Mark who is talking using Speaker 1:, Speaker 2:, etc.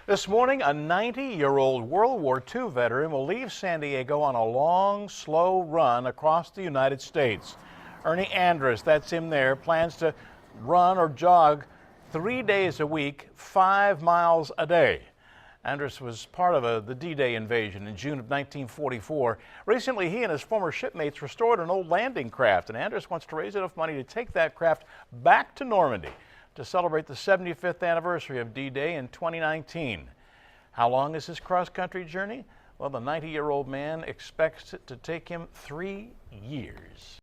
Speaker 1: This morning, a 90-year-old World War II veteran will leave San Diego on a long, slow run across the United States. Ernie Andrus, that's him there, plans to run or jog 3 days a week, 5 miles a day. Andrus was part of the D-Day invasion in June of 1944. Recently, he and his former shipmates restored an old landing craft, and Andrus wants to raise enough money to take that craft back to Normandy to celebrate the 75th anniversary of D-Day in 2019. How long is his cross-country journey? Well, the 90-year-old man expects it to take him 3 years.